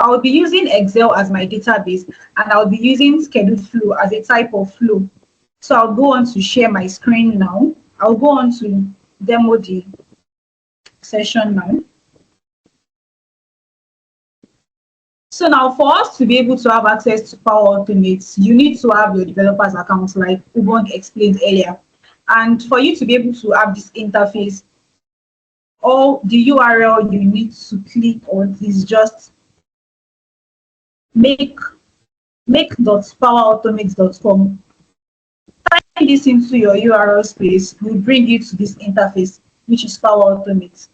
I'll be using Excel as my database, and I'll be using scheduled flow as a type of flow. So I'll go on to share my screen now. I'll go on to demo the session now. So now for us to be able to have access to Power Automate, you need to have your developer's account like Ubong explained earlier. And for you to be able to have this interface, all the URL you need to click on is just make.powerautomate.com. Type this into your URL space will bring you to this interface, which is Power Automate.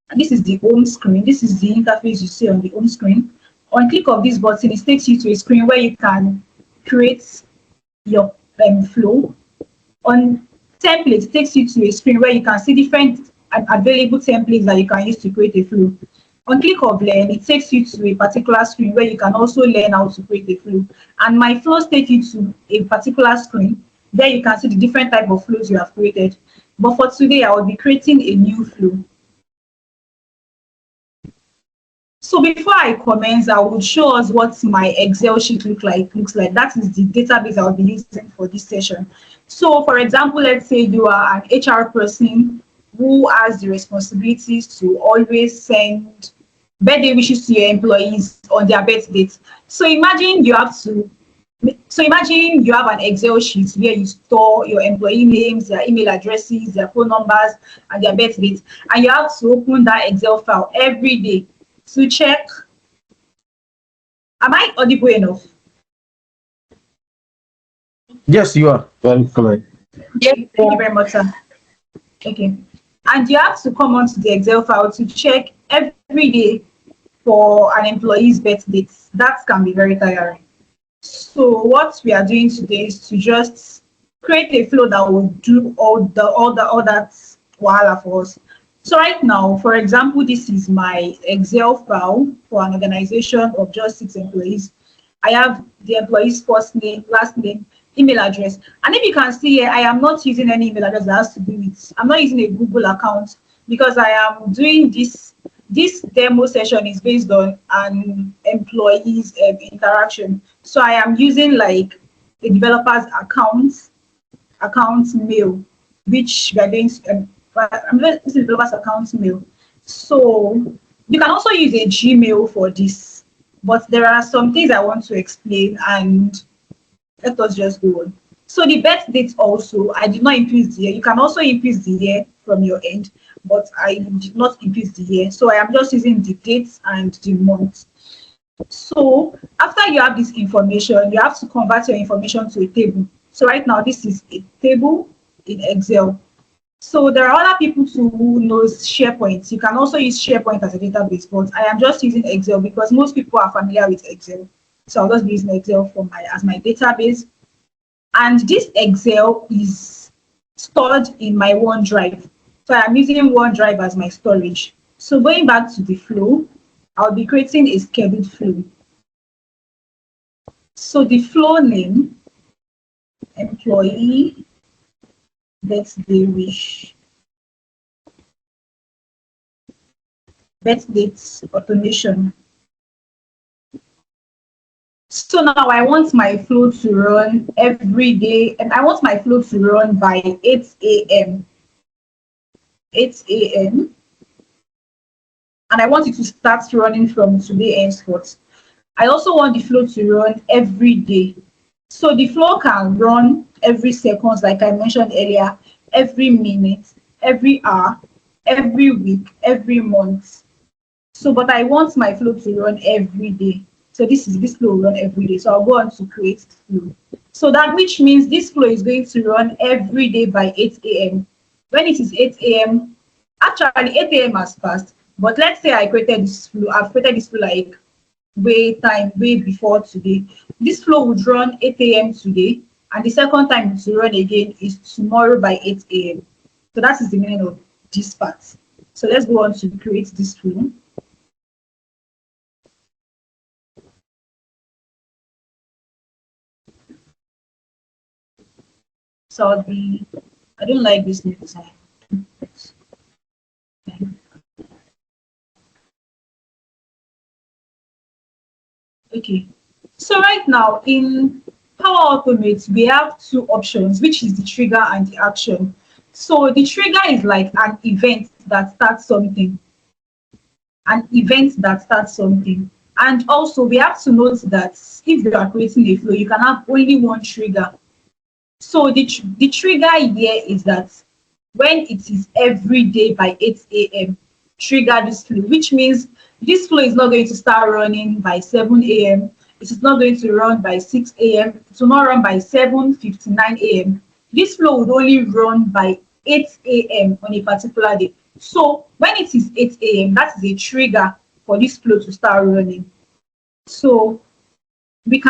And this is the home screen. This is the interface you see on the home screen. On click of this button, it takes you to a screen where you can create your flow. On templates, it takes you to a screen where you can see different available templates that you can use to create a flow. On click of learn, it takes you to a particular screen where you can also learn how to create a flow. And my flows take you to a particular screen. There you can see the different type of flows you have created. But for today, I will be creating a new flow. So before I commence, I will show us what my Excel sheet looks like. That is the database I will be using for this session. So for example, let's say you are an HR person who has the responsibilities to always send birthday wishes to your employees on their birth dates. So imagine you have an Excel sheet where you store your employee names, their email addresses, their phone numbers, and their birth dates. And you have to open that Excel file every day to check, am I audible enough? Yes, you are. Very correct. Yes, thank you very much, sir. Okay. And you have to come onto the Excel file to check every day for an employee's birth dates. That can be very tiring. So what we are doing today is to just create a flow that will do all that wahala for us. So right now, for example, this is my Excel file for an organization of just 6 employees. I have the employee's first name, last name, email address. And if you can see here, I am not using any email address that has to do with, I'm not using a Google account because I am doing this demo session is based on an employee's interaction. So I am using like a developer's account mail, which we are going to, I'm going to use the developer's account mail. So you can also use a Gmail for this, but there are some things I want to explain and let us just go on. So the birth date also, I did not increase the year. You can also increase the year from your end, but I did not increase the year. So I am just using the dates and the month. So after you have this information, you have to convert your information to a table. So right now, this is a table in Excel. So there are other people too who knows SharePoint. You can also use SharePoint as a database, but I am just using Excel because most people are familiar with Excel. So I'll just be using Excel as my database. And this Excel is stored in my OneDrive. So I'm using OneDrive as my storage. So going back to the flow, I'll be creating a scheduled flow. So the flow name, employee birthday wish, birth dates automation. So now I want my flow to run every day, and I want my flow to run by 8 a.m. 8 a.m. And I want it to start running from today henceforth. I also want the flow to run every day. So the flow can run every second, like I mentioned earlier, every minute, every hour, every week, every month. So, but I want my flow to run every day. So this flow will run every day. So I'll go on to create flow. So that which means this flow is going to run every day by 8 a.m. When it is 8 a.m., actually 8 a.m. has passed. But let's say I created this flow. I've created this flow like way before today. This flow would run 8 a.m. today, and the second time to run again is tomorrow by 8 a.m. So that is the meaning of this part. So let's go on to create this flow. So I don't like this new design. Okay. So right now in Power Automate, we have two options, which is the trigger and the action. So the trigger is like an event that starts something, an event that starts something. And also we have to note that if you are creating a flow, you can have only one trigger. So the trigger here is that when it is every day by 8 a.m., trigger this flow, which means this flow is not going to start running by 7 a.m. It is not going to run by 6 a.m. It will not run by 7:59 a.m. This flow would only run by 8 a.m. on a particular day. So when it is 8 a.m., that is a trigger for this flow to start running. So we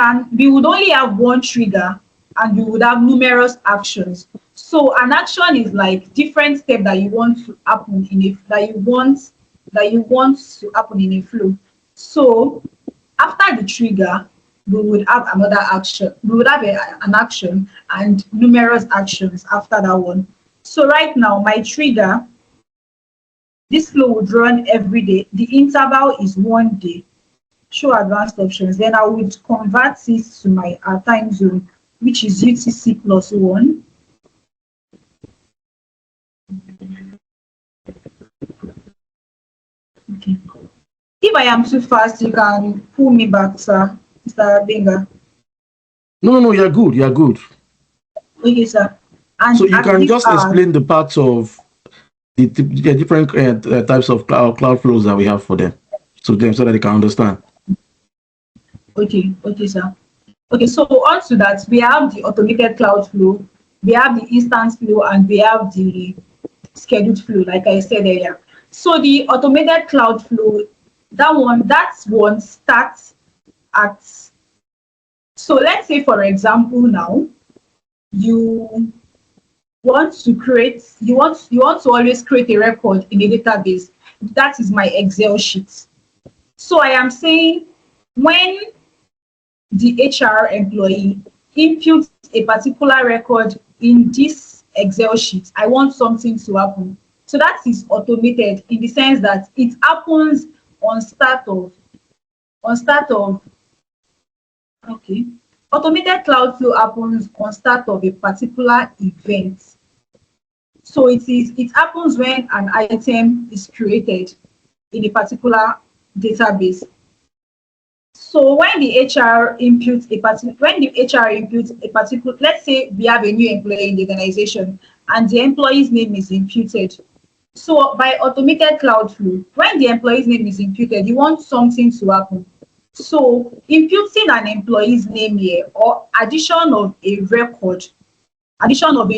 would only have one trigger and we would have numerous actions. So an action is like different step that you want to happen in a that you want to happen in a flow. So after the trigger, we would have another action. We would have an action and numerous actions after that one. So right now, my trigger, this flow would run every day. The interval is 1 day. Show advanced options, then I would convert it to my time zone, which is UTC plus 1. Okay. If I am too fast, you can pull me back, sir, Mr. Benga. No, you're good. You're good. Okay, sir. So And you at can this just explain the parts of the different types of cloud flows that we have for them, so that they can understand. okay, sir. Okay, so on to that, we have the automated cloud flow, we have the instance flow, and we have the scheduled flow, like I said earlier. So the automated cloud flow, that one starts at, so let's say for example now, you you want to always create a record in a database. That is my Excel sheet. So I am saying when the HR employee inputs a particular record in this Excel sheet, I want something to happen. So that is automated in the sense that it happens on start of on start of okay. Automated cloud flow happens on start of a particular event. So it happens when an item is created in a particular database. So when the HR inputs a particular, let's say we have a new employee in the organization and the employee's name is imputed. So by automated cloud flow, when the employee's name is imputed, you want something to happen. So imputing an employee's name here or addition of a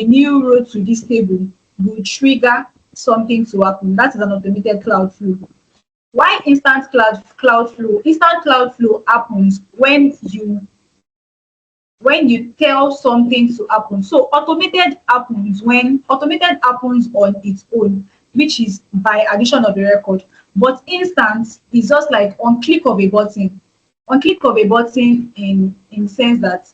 new row to this table will trigger something to happen. That is an automated cloud flow. Why cloud flow? Instant cloud flow happens when you tell something to happen. So automated happens on its own, which is by addition of a record. But instant is just like on click of a button. On click of a button in sense that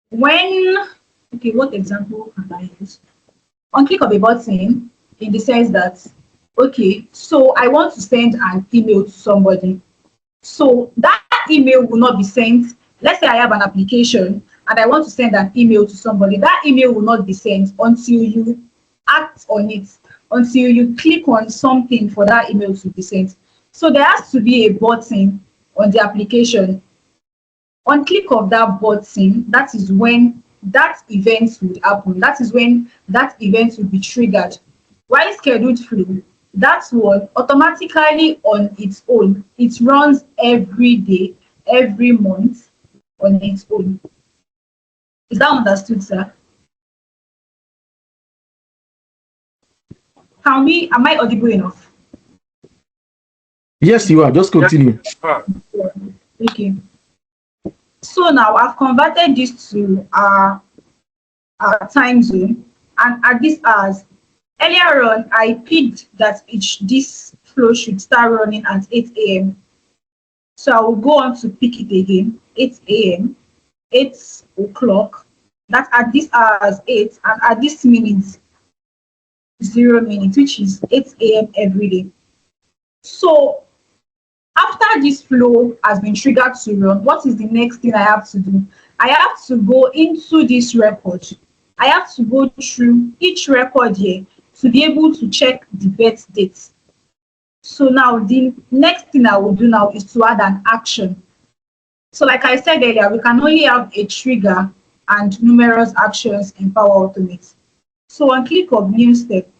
when okay, what example can I use? On click of a button in the sense that okay, so I want to send an email to somebody. So that email will not be sent. Let's say I have an application and I want to send an email to somebody. That email will not be sent until you act on it, until you click on something for that email to be sent. So there has to be a button on the application. On click of that button, that is when that event would happen. That is when that event will be triggered. While scheduled flow, that one automatically on its own, it runs every day, every month on its own. Is that understood, sir? Am I audible enough? Yes, you are. Just continue. Okay. So now I've converted this to our time zone, and at this hours, earlier on I picked that this flow should start running at 8 a.m. So I will go on to pick it again, 8 a.m., 8 o'clock. That at this hours 8, and at this minute 0 minutes, which is 8 a.m. every day. So After this flow has been triggered to run, what is the next thing I have to do? I have to go into this record. I have to go through each record here to be able to check the birth date. So now the next thing I will do now is to add an action. So like I said earlier, we can only have a trigger and numerous actions in Power Automate. So on click of new step,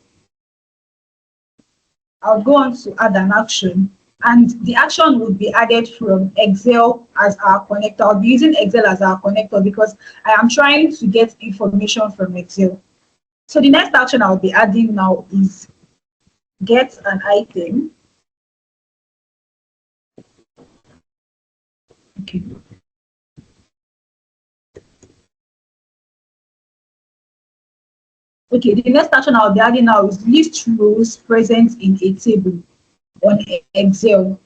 I'll go on to add an action, and the action will be added from Excel as our connector. I'll be using Excel as our connector because I am trying to get information from Excel. So the next action I'll be adding now is get an item. Okay. Okay, the next action I'll be adding now is list rows present in a table on Excel.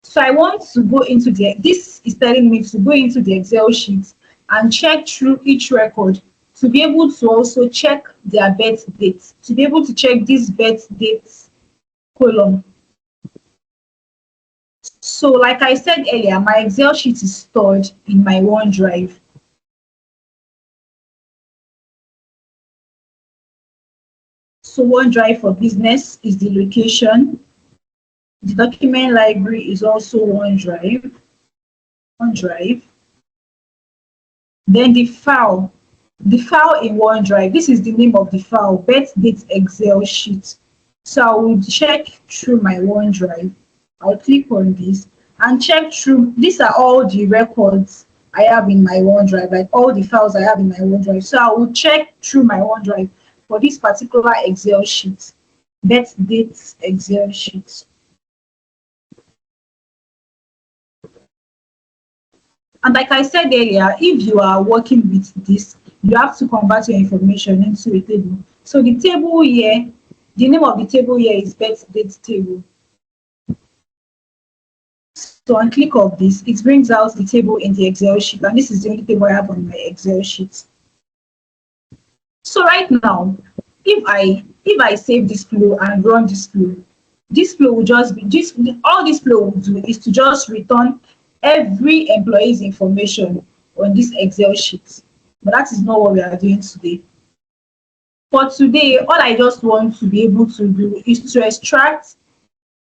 So I want to go into this is telling me to go into the Excel sheet and check through each record to be able to also check their birth dates, to be able to check this birth dates column. So like I said earlier, my Excel sheet is stored in my OneDrive. So OneDrive for business is the location. The document library is also OneDrive. Then the file in OneDrive, this is the name of the file, birth date Excel sheet. So I will check through my OneDrive. I'll click on this and check through. These are all the records I have in my OneDrive, like all the files I have in my OneDrive. So I will check through my OneDrive for this particular Excel sheet, birth date Excel sheet. And like I said earlier, if you are working with this, you have to convert your information into a table. So the table here, the name of the table here is birth date table. So on click of this, it brings out the table in the Excel sheet, and this is the only table I have on my Excel sheet. So right now, if I save this flow and run this flow will just be all this flow will do is to just return every employee's information on this Excel sheet. But that is not what we are doing today. For today, all I just want to be able to do is to extract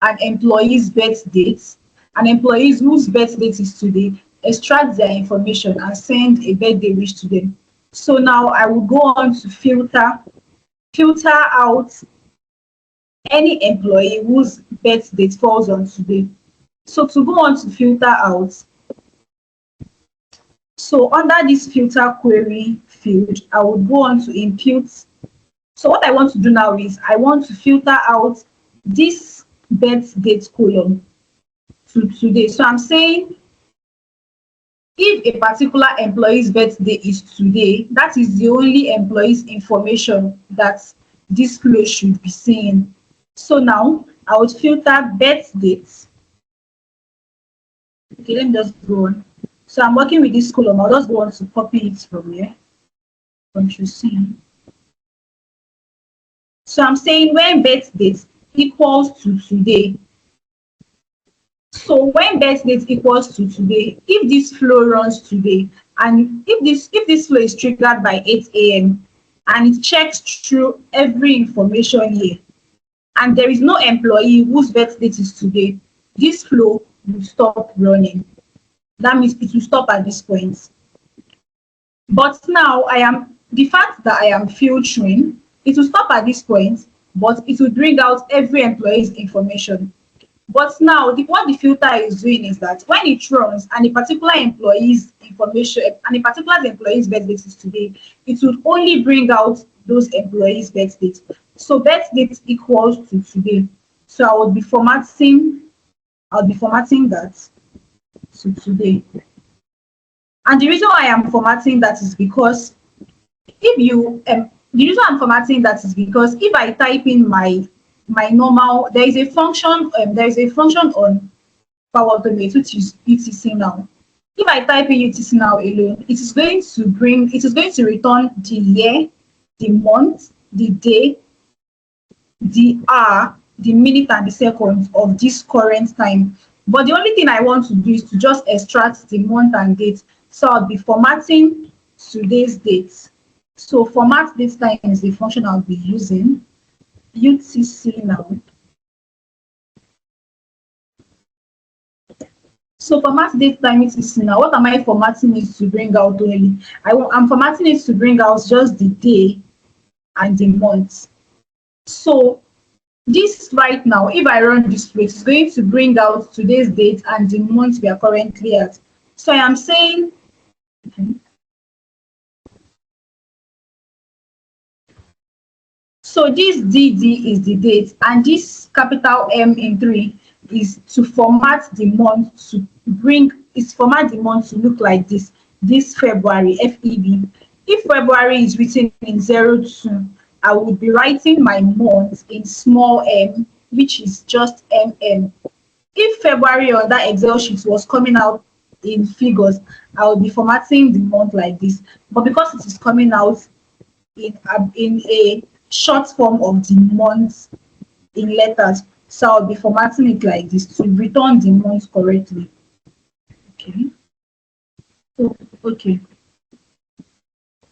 an employee's birth date, an employee whose birth date is today, extract their information and send a birthday wish to them. So now I will go on to filter out any employee whose birth date falls on today. So to go on to filter out, so under this filter query field, I would go on to impute. So what I want to do now is I want to filter out this birth date column to today. So I'm saying if a particular employee's birthday is today, that is the only employee's information that this flow should be seeing. So now I would filter birth dates. Okay, let me just go on. So I'm working with this column. I'll just go on to copy it from here. Control C. So I'm saying when birth date equals to today. So when birth date equals to today, if this flow runs today, and if this flow is triggered by 8 a.m. and it checks through every information here, and there is no employee whose birth date is today, this flow will stop running. That means it will stop at this point. But now the fact that I am filtering, it will stop at this point, but it will bring out every employee's information. But now what the filter is doing is that when it runs and a particular employee's information and a particular employee's birth date is today, it would only bring out those employees' birth dates. So birth date equals to today. So I would be formatting that to today. And the reason why I'm formatting that is because the reason I'm formatting that is because if I type in my normal, there is a function on Power Automate which is etc now. If I type in etc now alone, it is going to return the year, the month, the day, the hour, the minute and the second of this current time. But the only thing I want to do is to just extract the month and date. So I'll be formatting today's date. So format this time is the function I'll be using. UTC now. So format date time UTC now. What am I formatting it to bring out only? I'm formatting it to bring out just the day and the month. So this right now, if I run this way, it's going to bring out today's date and the month we are currently at. So I am saying, okay. So this DD is the date, and this capital M in 3 is to format the month format the month to look like this February, FEB. If February is written in 02, I would be writing my month in small m, which is just MM. If February on that Excel sheet was coming out in figures, I would be formatting the month like this. But because it is coming out in a short form of the month in letters, so I'll be formatting it like this to return the month correctly. Okay. Okay.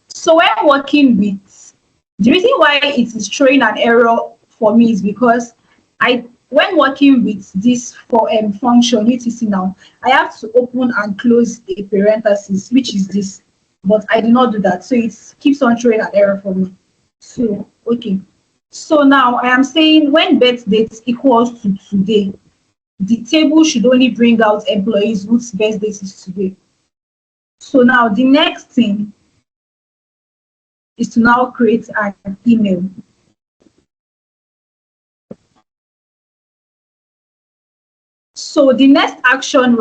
So when working with, the reason why it is throwing an error for me is because when working with this function UTC now, I have to open and close a parenthesis, which is this, but I did not do that, so it keeps on throwing an error for me. So okay, so now I am saying when birth date equals to today, the table should only bring out employees whose birth date is today. So now the next thing is to now create an email. So the next action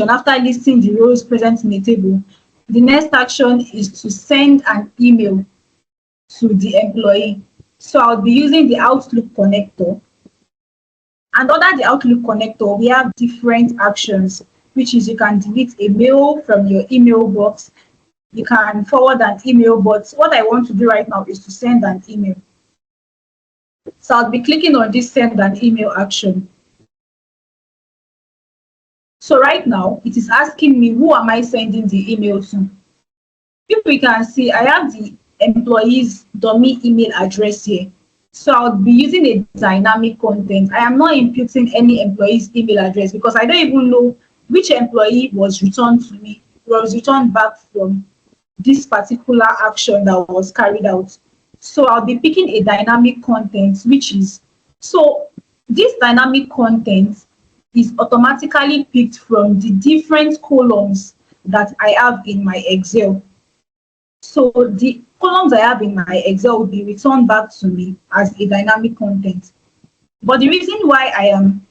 after listing the rows present in the table, the next action is to send an email to the employee. So I'll be using the Outlook connector. And under the Outlook connector, we have different actions, which is you can delete a mail from your email box. You can forward an email, but what I want to do right now is to send an email. So I'll be clicking on this send an email action. So right now, it is asking me, who am I sending the email to? If we can see, I have the employee's dummy email address here. So I'll be using a dynamic content. I am not imputing any employee's email address because I don't even know which employee was returned back from this particular action that was carried out. So I'll be picking a dynamic content, which is, so this dynamic content is automatically picked from the different columns that I have in my Excel. So the columns I have in my Excel will be returned back to me as a dynamic content. But the reason why I am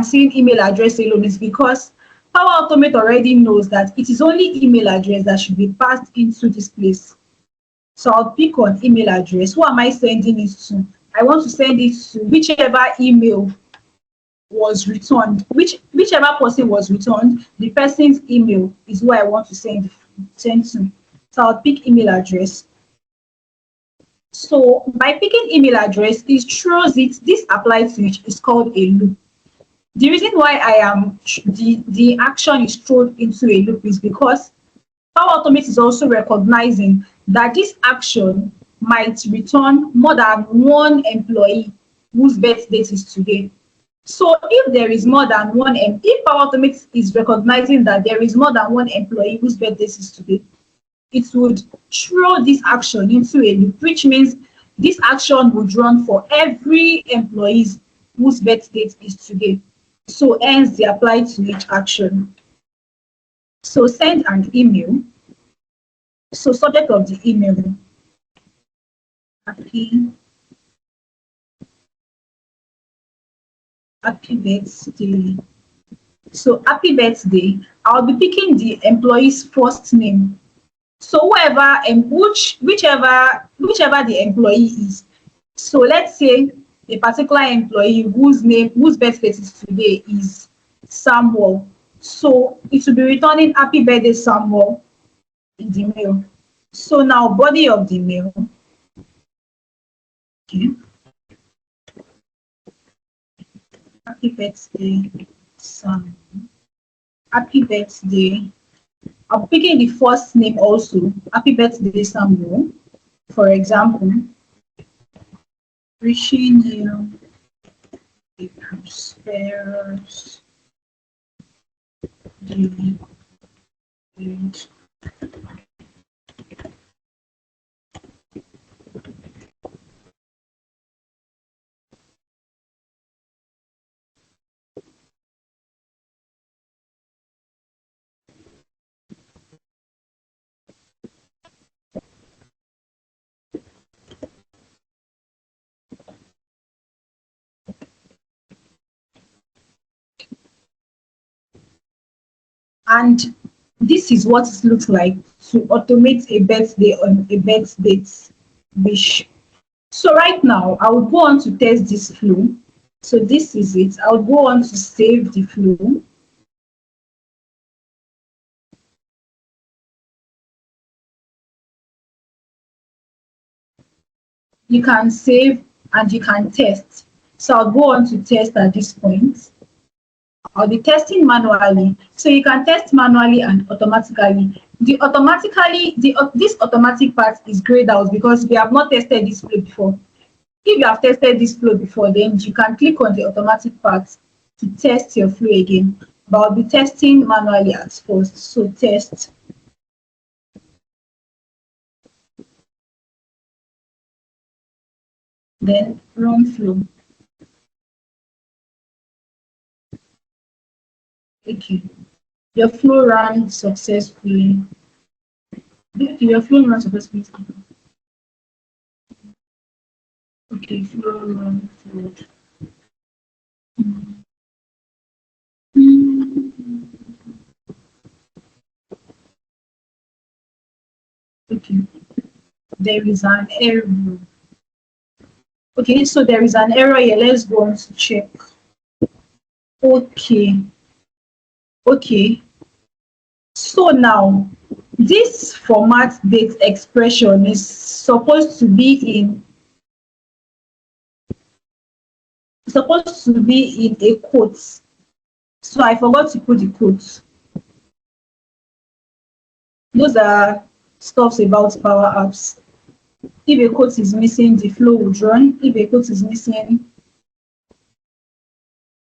seeing email address alone is because Power Automate already knows that it is only email address that should be passed into this place. So I'll pick on email address. Who am I sending it to? I want to send it to whichever email was returned. Whichever person was returned, the person's email is who I want to send to. So I'll pick email address. So by picking email address, it throws it. This applies to it is called a loop. The reason why the action is thrown into a loop is because Power Automate is also recognizing that this action might return more than one employee whose birth date is today. So if there is more than one, if Power Automate is recognizing that there is more than one employee whose birth date is today, it would throw this action into a loop, which means this action would run for every employee whose birth date is today. So hence they apply to each action. So send an email. So subject of the email, happy birthday. So happy birthday. I'll be picking the employee's first name. So whichever the employee is. So let's say a particular employee whose birth date is today is Samuel. So it will be returning happy birthday Samuel in the mail. So now body of the mail. Okay. Happy birthday, Sam. Happy birthday. I'm picking the first name also. Happy birthday, Samuel. For example, wishing you a prosperous day. And this is what it looks like to automate a birthday on a birthday wish. So right now, I will go on to test this flow. So this is it. I'll go on to save the flow. You can save and you can test. So I'll go on to test at this point. I'll be testing manually. So you can test manually and automatically. This automatic part is grayed out because we have not tested this flow before. If you have tested this flow before, then you can click on the automatic part to test your flow again. But I'll be testing manually at first. So test, then run flow. Okay. Your flow ran successfully. Okay, your flow ran successfully. Okay, flow run forward. Okay, there is an error. Okay, so there is an error here. Let's go on to check. Okay, okay. So now this format date expression is supposed to be in a quote. So I forgot to put the quotes. Those are stuffs about Power Apps. If a quote is missing, the flow would run. If a quote is missing,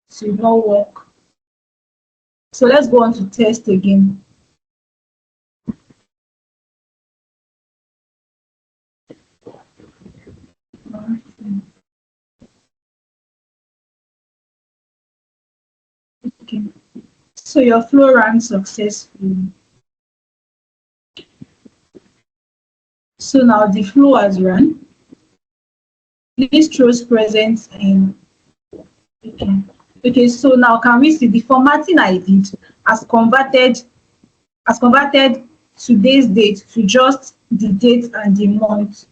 it will not work. So let's go on to test again. Okay. So your flow ran successfully. So now the flow has run. This throws present in. Okay. Okay, so now can we see the formatting I did has converted today's date to just the date and the month.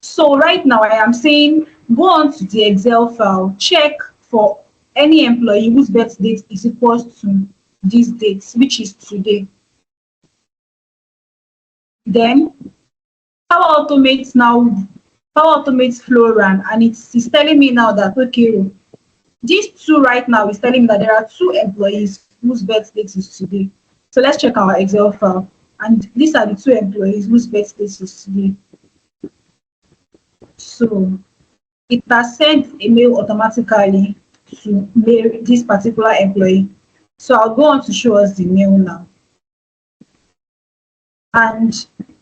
So right now I am saying go on to the Excel file, check for any employee whose birth date is equals to this date, which is today. Then Power Automates flow run, and it's telling me now that okay, these two right now is telling me that there are two employees whose birth date is today. So let's check our Excel file. And these are the two employees whose birth date is today. So it has sent a mail automatically to this particular employee. So I'll go on to show us the mail now. And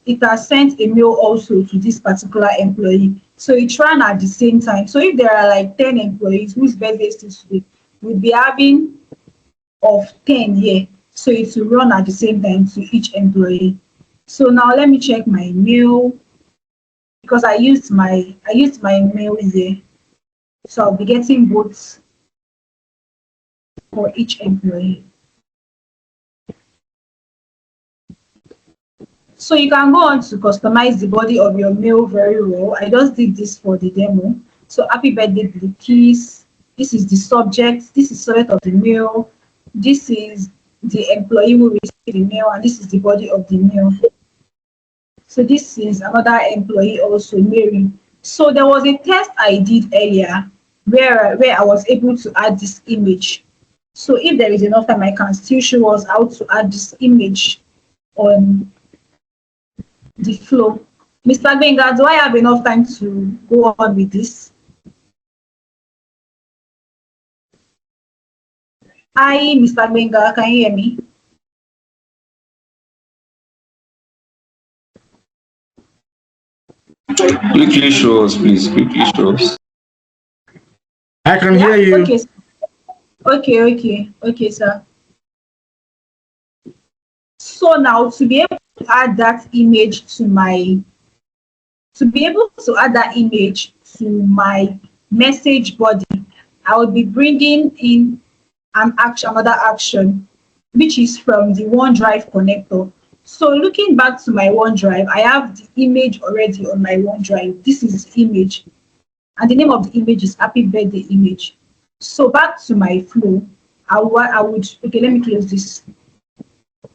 it has sent a mail also to this particular employee. So it ran at the same time. So if there are like 10 employees whose birthday is today, we'll be having of 10 here. So it will run at the same time to each employee. So now let me check my mail because I used my mail here. So I'll be getting both for each employee. So you can go on to customize the body of your mail very well. I just did this for the demo. So happy birthday, Bilkis. This is the subject. This is subject of the mail. This is the employee who received the mail, and this is the body of the mail. So this is another employee also, Mary. So there was a test I did earlier where I was able to add this image. So if there is enough time, I can still show us how to add this image on the flow. Mr. Benga, do I have enough time to go on with this? Hi, Mr. Benga, can you hear me? Quickly show us, please. Quickly show us. I can hear Yeah, you. okay. Okay, sir. So now to be able to add that image to my to be able to add that image to my message body, I will be bringing in another action, which is from the OneDrive connector. So looking back to my OneDrive, I have the image already on my OneDrive. This is the image, and the name of the image is Happy Birthday image. So back to my flow, I would okay, let me close this.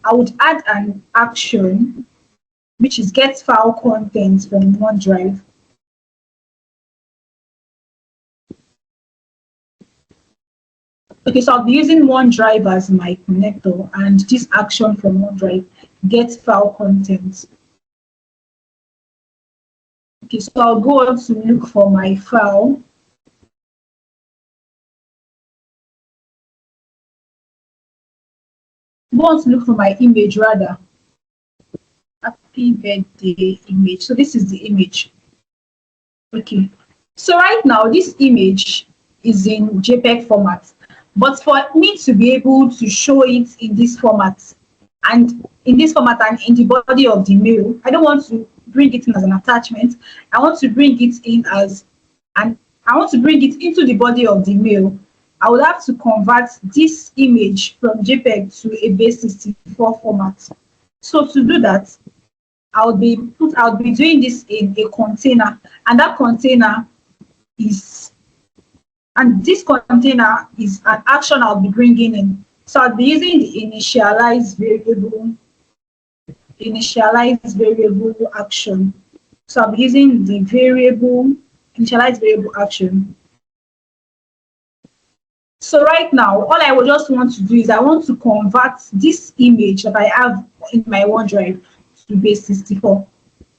I would add an action which is get file contents from OneDrive. Okay, so I'll be using OneDrive as my connector and this action from OneDrive, get file contents. Okay, so I'll go on to look for my file. Go on to look for my image rather. Happy birthday image. So this is the image. Okay. So right now this image is in JPEG format. But for me to be able to show it in this format and in the body of the mail, I don't want to bring it in as an attachment. I want to bring it in as and I want to bring it into the body of the mail. I would have to convert this image from JPEG to a base 64 format. So to do that, I'll be doing this in a container, and that container is and this container is an action I'll be bringing in. So I'll be using the initialize variable action. So I'll be using the initialize variable action. So right now, all I would just want to do is I want to convert this image that I have in my OneDrive to base 64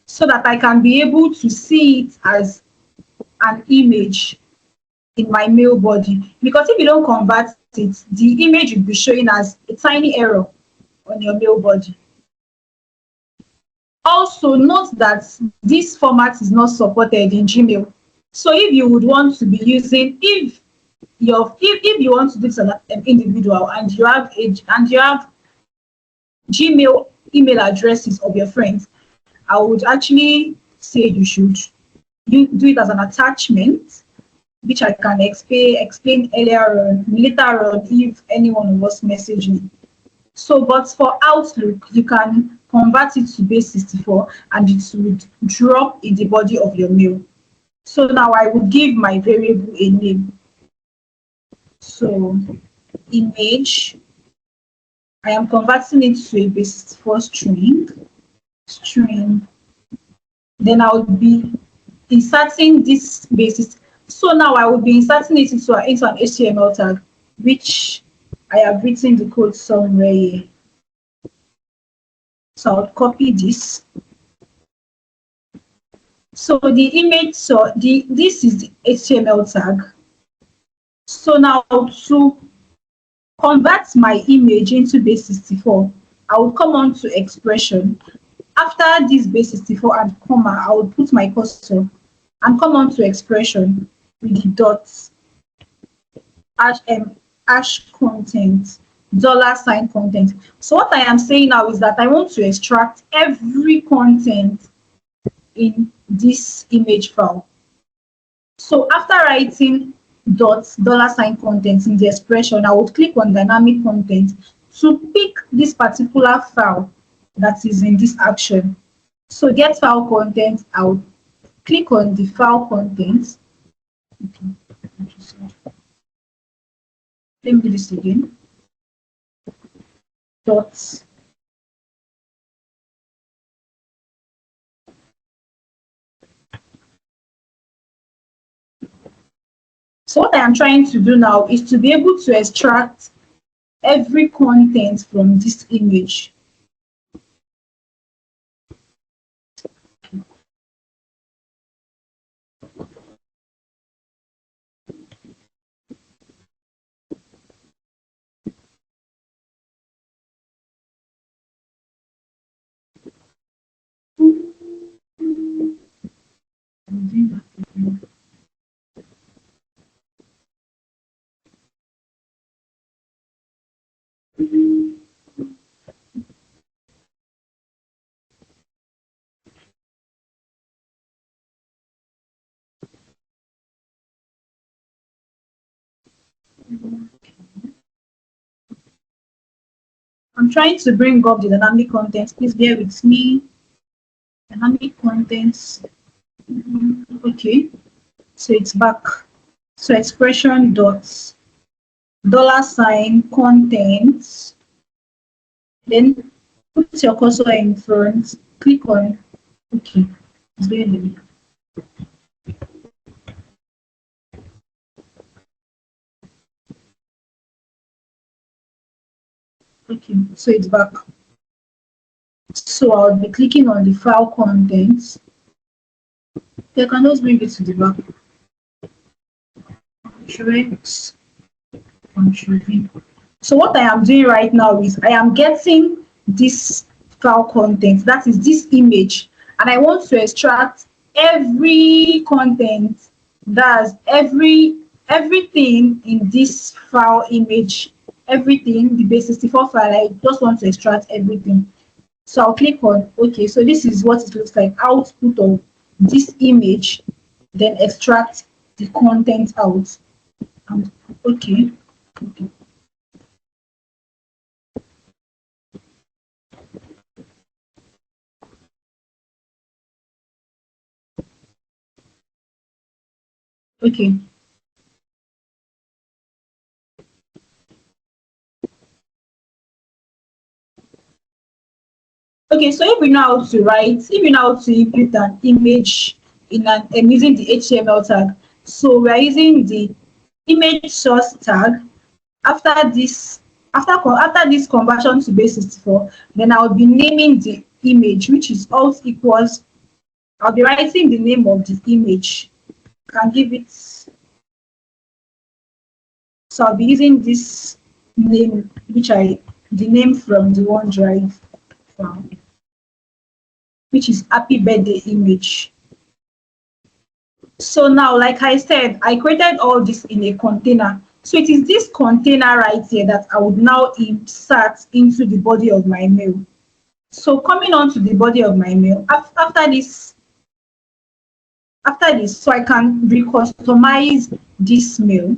so that I can be able to see it as an image in my mail body. Because if you don't convert it, the image will be showing as a tiny error on your mail body. Also, note that this format is not supported in Gmail. So if you would want to be using, if you want to do this as an individual and you have Gmail email addresses of your friends, I would actually say you do it as an attachment, which I can explain later on if anyone was messaging. So, but for Outlook, you can convert it to base 64 and it would drop in the body of your mail. So now I will give my variable a name. So image, I am converting it to a base 64 string. Then I will be inserting this basis. So now I will be inserting it into an HTML tag, which I have written the code somewhere here. So I'll copy this. So the image, this is the HTML tag. So now to convert my image into base 64, I will come on to expression. After this base 64 and comma, I will put my cursor and come on to expression with the dots, hash content, $ content. So what I am saying now is that I want to extract every content in this image file. So after writing $ content in the expression, I would click on dynamic content to pick this particular file that is in this action. So get file content, I'll click on the file contents. Let me do this again. Dot So what I am trying to do now is to be able to extract every content from this image. I'm trying to bring up the dynamic contents. Please bear with me. Dynamic contents. Okay, so it's back. So expression dots, dollar sign, contents. Then put your cursor in front. Click on. Okay, it's going. Okay, so it's back. So I'll be clicking on the file contents. You can just bring it to the back. Control V. So what I am doing right now is I am getting this file content, that is this image, and I want to extract every content, that's everything in this file image, everything, the base64 file. I just want to extract everything. So I'll click on OK. So this is what it looks like, output of this image, then extract the content out. Okay. Okay. Okay. Okay, so if we know how to write, if we know how to input an image in an using the HTML tag, so we're using the image source tag. After this, after this conversion to base64, then I'll be naming the image, which is alt equals. I'll be writing the name of the image. Can give it. So I'll be using this name, the name from the OneDrive file, which is happy birthday image. So now, like I said, I created all this in a container. So it is this container right here that I would now insert into the body of my mail. So coming on to the body of my mail, after this, so I can recustomize this mail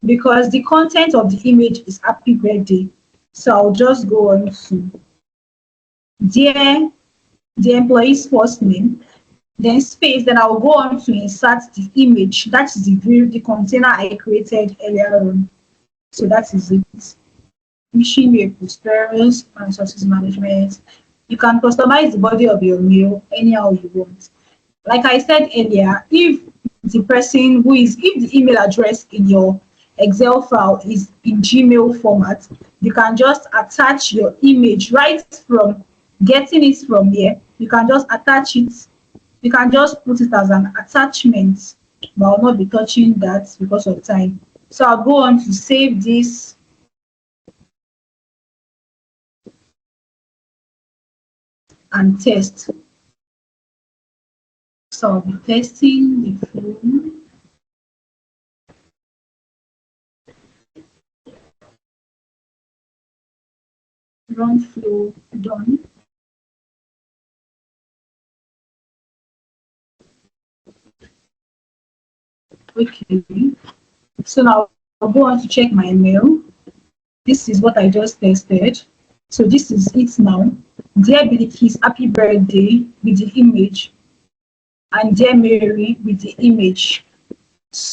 because the content of the image is happy birthday. So I'll just go on to dear the employee's first name, then space, then I'll go on to insert the image. That is the container I created earlier on. So that is it. Wishing you a prosperous and success management. You can customize the body of your mail anyhow you want. Like I said earlier, if the email address in your Excel file is in Gmail format, you can just attach your image right from getting it from here. You can just attach it. You can just put it as an attachment, but I'll not be touching that because of time. So I'll go on to save this. And test. So I'll be testing the flow. Run flow done. Okay. So now I'll go on to check my mail. This is what I just tested. So this is it now. Dear Billy's happy birthday with the image, and dear Mary with the image. So